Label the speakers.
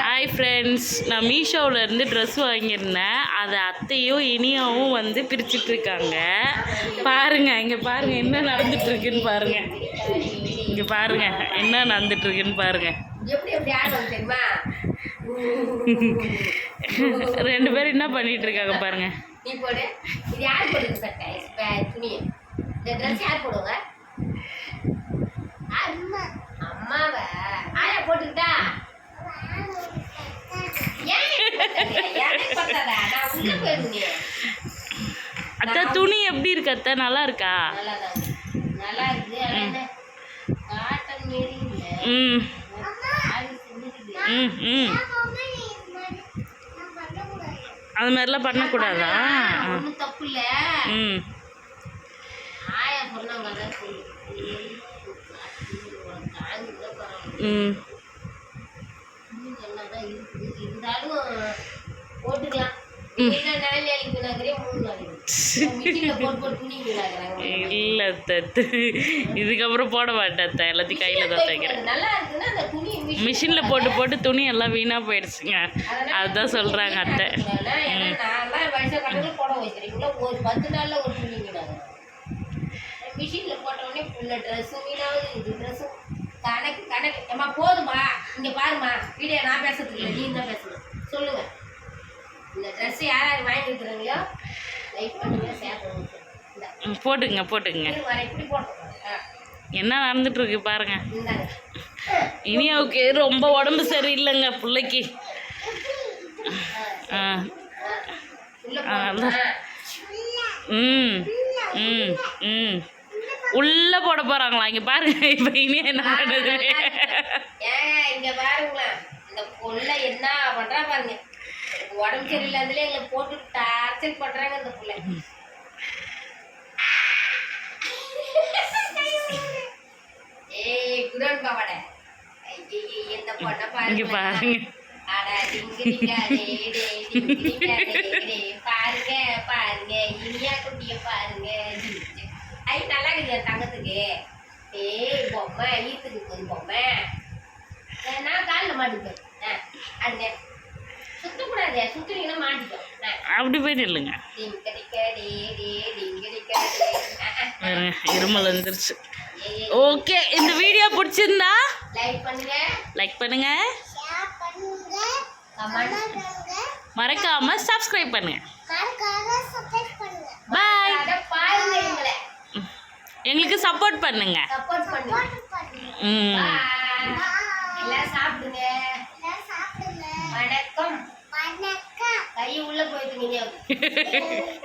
Speaker 1: Hi friends, நான் மீஷோவிலேருந்து dress வாங்கியிருந்தேன். அதை அத்தையும் இனியாவும் வந்து பிரிச்சுட்ருக்காங்க. பாருங்கள், இங்கே பாருங்கள் என்ன நடந்துட்டுருக்குன்னு பாருங்கள். இங்கே பாருங்கள் என்ன நடந்துட்டுருக்குன்னு பாருங்கள். ரெண்டு பேரும் என்ன பண்ணிட்டு இருக்காங்க பாருங்க. அத்தை துணி எப்படி இருக்கு அத்தை? நல்லா இருக்கா? ம் ம் ம் அது மாதிரிலாம் பண்ணக்கூடாதா? ம் ம் இல்லை தத்து, இதுக்கப்புறம் போட மாட்டேன் அத்தை. எல்லாத்தையும் கையில் தான் தைக்கிறேன். மிஷினில் போட்டு போட்டு துணி எல்லாம் வீணாக போயிடுச்சுங்க. அதுதான் சொல்கிறாங்க அத்தை.
Speaker 2: மிஷினில் போட்டோடனே ஃபுல்லாக ட்ரெஸ்ஸும் வீணாவது, இது ட்ரெஸ்ஸும் கணக்கு கணக்கு. ஏம்மா போதுமா, இங்கே பாருமா, வீடியோ நான் பேசுறதுக்கு இல்லை, நீ தான் பேசணும். சொல்லுங்கள், இந்த ட்ரெஸ் யார் யார் வாங்கியிருக்கிறீங்களோ லைக் பண்ணுங்க, ஷேர் பண்ணுங்க.
Speaker 1: போட்டுங்க போட்டுங்க.
Speaker 2: இப்படி போட்டுருக்கோம்.
Speaker 1: என்ன நடந்துட்டுருக்கு பாருங்க. இனியாவுக்கு ரொம்ப உடம்பு சரியில்லைங்க பிள்ளைக்கு. ம் ம் ம் உள்ளே போட போகிறாங்களா? இங்கே பாருங்க. இப்போ இனியா என்ன பண்ணுது?
Speaker 2: இங்கே பாருங்களா, இந்த பொண்ணை என்ன பண்ணுறா பாருங்க. உடம்பு சரியில்லாததுல எங்களை போட்டு டார்ச்சர் பண்ணுறாங்க இந்த பிள்ளை. ஏய் குடோன் பாவாட, இந்த பொண்ணை பாருங்க பாருங்க. பாருங்க பாருங்க இனியா குட்டிய பாருங்க. ஐ நல்லா இருக்குது தங்கத்துக்கு. ஏய் பொம்மை ஈத்துக்கு போது பொம்மை. நான் காலில் மாட்டிப்பேன். அது சுத்தக்கூடாது, சுத்துனீங்கன்னா மாட்டிட்டோம்.
Speaker 1: அப்படி போய் நில்லுங்க. இருமல் வந்துருச்சு. ஓகே, இந்த வீடியோ பிடிச்சிருந்தா லைக் பண்ணுங்க, மறக்காம சப்ஸ்கிரைப் பண்ணுங்க. பாய். எங்களுக்கு சப்போர்ட் பண்ணுங்க.
Speaker 2: சாப்பிடுங்க. வணக்கம். கை உள்ள போயிட்டு